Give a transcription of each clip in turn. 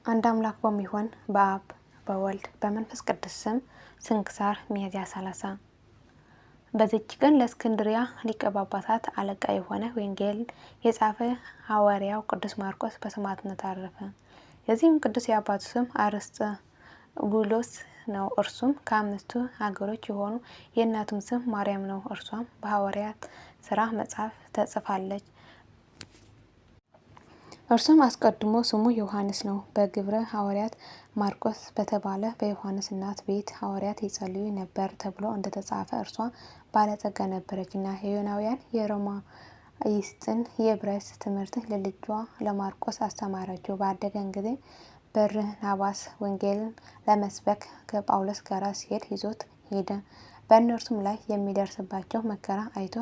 አንድ አምላክ በሚሆን በአብ በወልድ በመንፈስ ቅዱስ ስም ስንክሳር ሚያዝያ 30። በዚች ቀን ለእስክንድርያ ሊቀ ጳጳሳት አለቃ የሆነ ወንጌል የጻፈ ሐዋርያው ቅዱስ ማርቆስ በሰማዕትነት አረፈ። የዚህም ቅዱስ የአባቱ ስም አርስጠቡሎስ ነው። እርሱም ከአምስቱ ሀገሮች የሆኑ የእናቱም ስም ማርያም ነው። እርሷም በሐዋርያት ሥራ መጽሐፍ ተጽፋለች። እርሱም አስቀድሞ ስሙ ዮሐንስ ነው። በግብረ ሐዋርያት ማርቆስ በተባለ በዮሐንስ እናት ቤት ሐዋርያት ይጸልዩ ነበር ተብሎ እንደተጻፈ እርሷ ባለጸጋ ነበረችና የዮናውያን የሮማይስጥን የዕብራይስጥ ትምህርት ለልጇ ለማርቆስ አስተማረችው። ባደገን ጊዜ በርናባስ ወንጌልን ለመስበክ ከጳውሎስ ጋር ሲሄድ ይዞት ሄደ። በእነርሱም ላይ የሚደርስባቸው መከራ አይቶ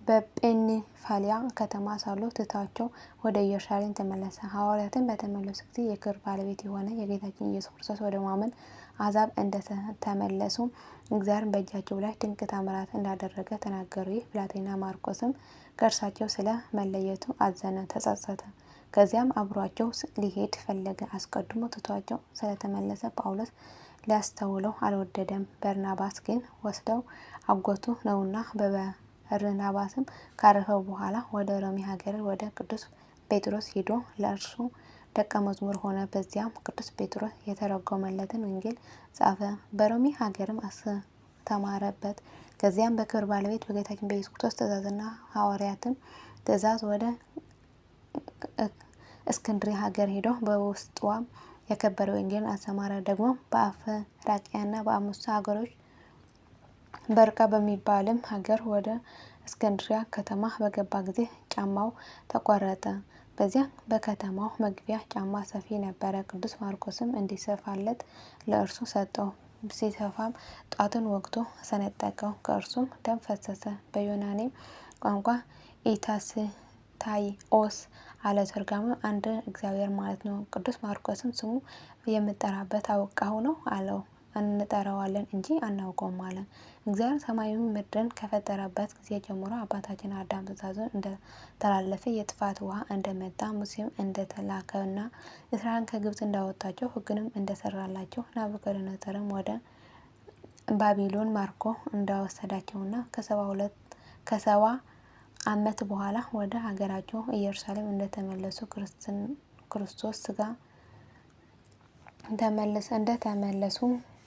በጵንፋልያ ከተማ ሳሉ ትቷቸው ወደ ኢየሩሳሌም ተመለሰ። ሐዋርያትን በተመለሱ ጊዜ የክብር ባለቤት የሆነ የጌታችን ኢየሱስ ክርስቶስ ወደ ማመን አሕዛብ እንደተመለሱ እግዚአብሔር በእጃቸው ላይ ድንቅ ተአምራት እንዳደረገ ተናገሩ። ይህ ብላቴና ማርቆስም ከእርሳቸው ስለ መለየቱ አዘነ፣ ተጸጸተ። ከዚያም አብሯቸው ሊሄድ ፈለገ። አስቀድሞ ትቷቸው ስለተመለሰ ጳውሎስ ሊያስተውለው አልወደደም። በርናባስ ግን ወስደው አጎቱ ነውና በርናባስም ካረፈው በኋላ ወደ ሮሜ ሀገር ወደ ቅዱስ ጴጥሮስ ሄዶ ለእርሱ ደቀ መዝሙር ሆነ። በዚያም ቅዱስ ጴጥሮስ የተረጎመለትን ወንጌል ጻፈ። በሮሜ ሀገርም አስተማረበት። ከዚያም በክብር ባለቤት በጌታችን በኢየሱስ ክርስቶስ ትእዛዝና ሐዋርያትም ትእዛዝ ወደ እስክንድርያ ሀገር ሄዶ በውስጧም የከበረ ወንጌልን አስተማረ። ደግሞ በአፍራቂያና በአምስቱ ሀገሮች በርቃ በሚባልም ሀገር ወደ እስክንድርያ ከተማ በገባ ጊዜ ጫማው ተቆረጠ። በዚያ በከተማው መግቢያ ጫማ ሰፊ ነበረ። ቅዱስ ማርቆስም እንዲሰፋለት ለእርሱ ሰጠው። ሲሰፋም ጣቱን ወግቶ ሰነጠቀው፣ ከእርሱም ደም ፈሰሰ። በዮናኔ ቋንቋ ኢታስታይኦስ አለ። ተርጓሚው አንድ እግዚአብሔር ማለት ነው። ቅዱስ ማርቆስም ስሙ የምጠራበት አውቃው ነው አለው። እንጠራዋለን እንጂ አናውቀውም አለ። እግዚአብሔር ሰማዩን ምድርን ከፈጠረበት ጊዜ ጀምሮ አባታችን አዳም ትእዛዙን እንደተላለፈ የጥፋት ውሃ እንደመጣ ሙሴም እንደተላከና እስራኤልን ከግብጽ እንዳወጣቸው ሕግንም እንደሰራላቸው ናቡከደነፆርም ወደ ባቢሎን ማርኮ እንዳወሰዳቸውና ከሰባ ዓመት በኋላ ወደ ሀገራቸው ኢየሩሳሌም እንደተመለሱ ክርስቶስ ሥጋ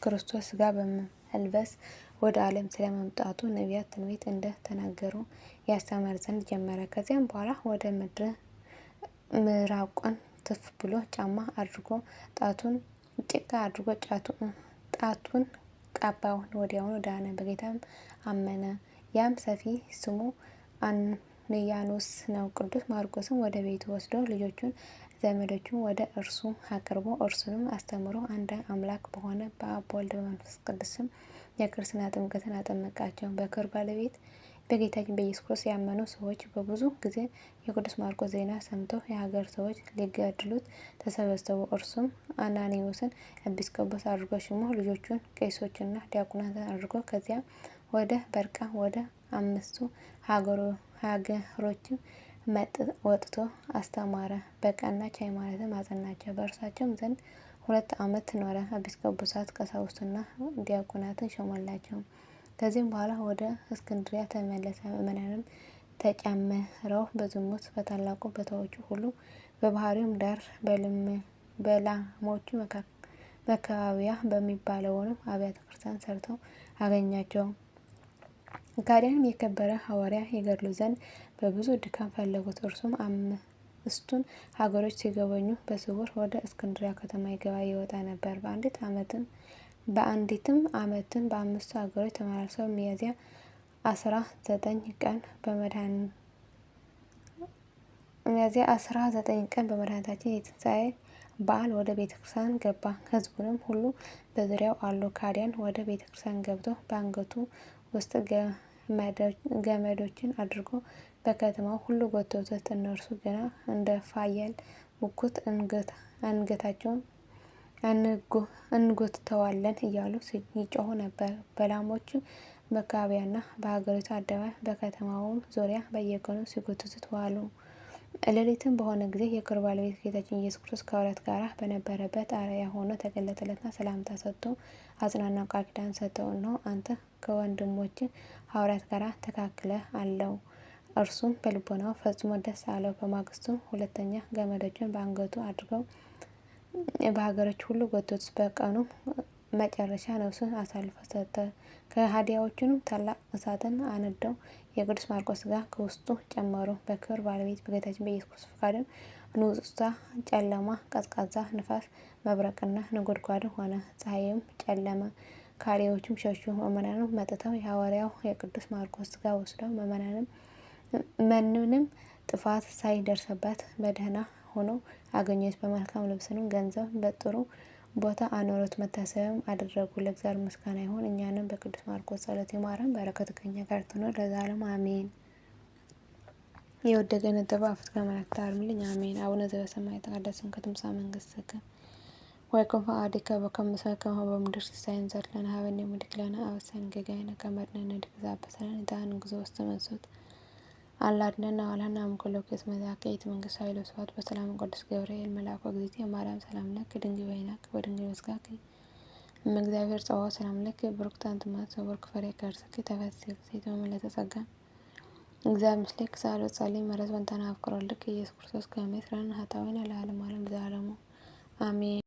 ክርስቶስ ሥጋ በመልበስ ወደ ዓለም ስለመምጣቱ ነቢያት ትንቢት እንደተናገሩ ያስተምር ዘንድ ጀመረ። ከዚያም በኋላ ወደ ምድር ምራቁን ትፍ ብሎ ጫማ አድርጎ ጣቱን ጭቃ አድርጎ ጣቱን ቀባው። ወዲያውኑ ዳነ፣ በጌታም አመነ። ያም ሰፊ ስሙ አንያኖስ ነው። ቅዱስ ማርቆስም ወደ ቤቱ ወስዶ ልጆቹን ዘመዶቹን ወደ እርሱ አቅርቦ እርሱንም አስተምሮ አንድ አምላክ በሆነ በአብ በወልድ በመንፈስ ቅዱስ ስም የክርስትና ጥምቀትን አጠመቃቸው። በክብር ባለቤት በጌታችን በኢየሱስ ክርስቶስ ያመኑ ሰዎች በብዙ ጊዜ የቅዱስ ማርቆስ ዜና ሰምተው የሀገር ሰዎች ሊገድሉት ተሰበሰቡ። እርሱም አናኒዎስን ኤጲስቆጶስ አድርጎ ሹሞ ልጆቹን ቄሶችና ዲያቆናትን አድርጎ ከዚያ ወደ በርቃ ወደ አምስቱ ሀገሮችም ወጥቶ አስተማረ። በቀናች ሃይማኖትም አጸናቸው። በእርሳቸውም ዘንድ 2 ዓመት ኖረ። ኤጲስቆጶሳት ቀሳውስትና ዲያቆናትን ሾመላቸው። ከዚህም በኋላ ወደ እስክንድርያ ተመለሰ። ምዕመናንም ተጨምረው በዝሙት በታላቁ ቦታዎቹ ሁሉ በባህሩም ዳር በላሞቹ መካከቢያ በሚባለውንም አብያተ ክርስቲያን ሰርተው አገኛቸው። ከሃዲያንም የከበረ ሐዋርያ ይገድሉ ዘንድ በብዙ ድካም ፈለጉት። እርሱም 5ቱን ሀገሮች ሲጎበኙ በስውር ወደ እስክንድርያ ከተማ ይገባ ይወጣ ነበር። በአንዲትም ዓመትም በ5ቱ ሀገሮች ተመላልሰው ሚያዝያ 19 ቀን በመድኃኒታችን የትንሣኤ በዓል ወደ ቤተክርስቲያን ገባ። ሕዝቡንም ሁሉ በዙሪያው አሉ። ከሃዲያን ወደ ቤተክርስቲያን ገብቶ በአንገቱ ውስጥ ገመዶችን አድርጎ በከተማው ሁሉ ጎተቱት። እነርሱ ገና እንደ ፋየል ሙኩት አንገታቸውን እንጎትተዋለን እያሉ ይጮሁ ነበር። በላሞቹ መካቢያና በሀገሪቱ አደባባይ በከተማውም ዙሪያ በየቀኑ ሲጎትቱት ዋሉ። ሌሊትም በሆነ ጊዜ የክብር ባለቤት ጌታችን ኢየሱስ ክርስቶስ ከሐዋርያት ጋር በነበረበት አርአያ ሆኖ ተገለጠለትና ሰላምታ ሰጥቶ አጽናናው፣ ቃል ኪዳን ሰጠው። እነሆ አንተ ከወንድሞች ሐዋርያት ጋር ተካክለህ አለው። እርሱም በልቦናው ፈጽሞ ደስ አለው። በማግስቱም ሁለተኛ ገመዶችን በአንገቱ አድርገው በሀገሮች ሁሉ ጎተቱት። በቀኑ መጨረሻ ነፍሱን አሳልፎ ሰጠ። ከሃዲያዎቹንም ታላቅ እሳትን አነደው። የቅዱስ ማርቆስ ሥጋ ከውስጡ ጨመሩ። በክብር ባለቤት በጌታችን በኢየሱስ ክርስቶስ ፈቃድም ንውጽውጽታ፣ ጨለማ፣ ቀዝቃዛ ንፋስ፣ መብረቅና ነጎድጓድ ሆነ። ፀሐይም ጨለመ፣ ከሃዲዎቹም ሸሹ። ምዕመናንም መጥተው የሐዋርያው የቅዱስ ማርቆስ ሥጋ ወስደው ምንም ጥፋት ሳይደርስበት በደህና ሆኖ አገኙት። በመልካም ልብስንም ገንዘብ በጥሩ ቦታ አኖሩት። መታሰቢያም አደረጉ። ለእግዚአብሔር ምስጋና ይሁን። እኛንም በቅዱስ ማርቆስ ጸሎት ይማረን፣ በረከቱ ከእኛ ጋር ትኖር ለዘላለሙ አሜን። የወደቀ የነጠበ አፍት ከመላእክት አርምልኝ አሜን። አቡነ ዘበሰማይ የተቀደሰ ስምከ ትምጻእ መንግሥትከ ወይኩን ፈቃድከ በከመ በሰማይ በምድር ሲሳየን ዘለለ ሀበነ ዮም ወኅድግ ለነ አበሳነ ወጌጋየነ ከመ ንሕነኒ በሰላም ንሕነኒ ግዞ ውስተ መንሱት አላ አድኅነነ ወባልሐነ እምኩሉ ኩሉ እስመ ይእቲ መንግሥት ኃይል ወስብሐት በሰላም ቅዱስ ገብርኤል መልአኩ እግዝእትየ ማርያም ሰላም ለኪ ድንግል በኅሊናኪ ወድንግል በሥጋኪ እም እግዚአብሔር ጸባኦት ሰላም ለኪ ብሩክት አንቲ እምአንስት ወቡሩክ ፍሬ ከርሥኪ ተፈሥሒ ፍሥሕት ወምልዕተ ጸጋ እግዚአብሔር ምስሌኪ ሳህሉ ጸልዪ ምሕረት ወእንተና አፍቅሮ ልክ ኢየሱስ ክርስቶስ ከመ ይስረን ኃጣውኢነ ለዓለመ ዓለም ዘላለሙ አሜን።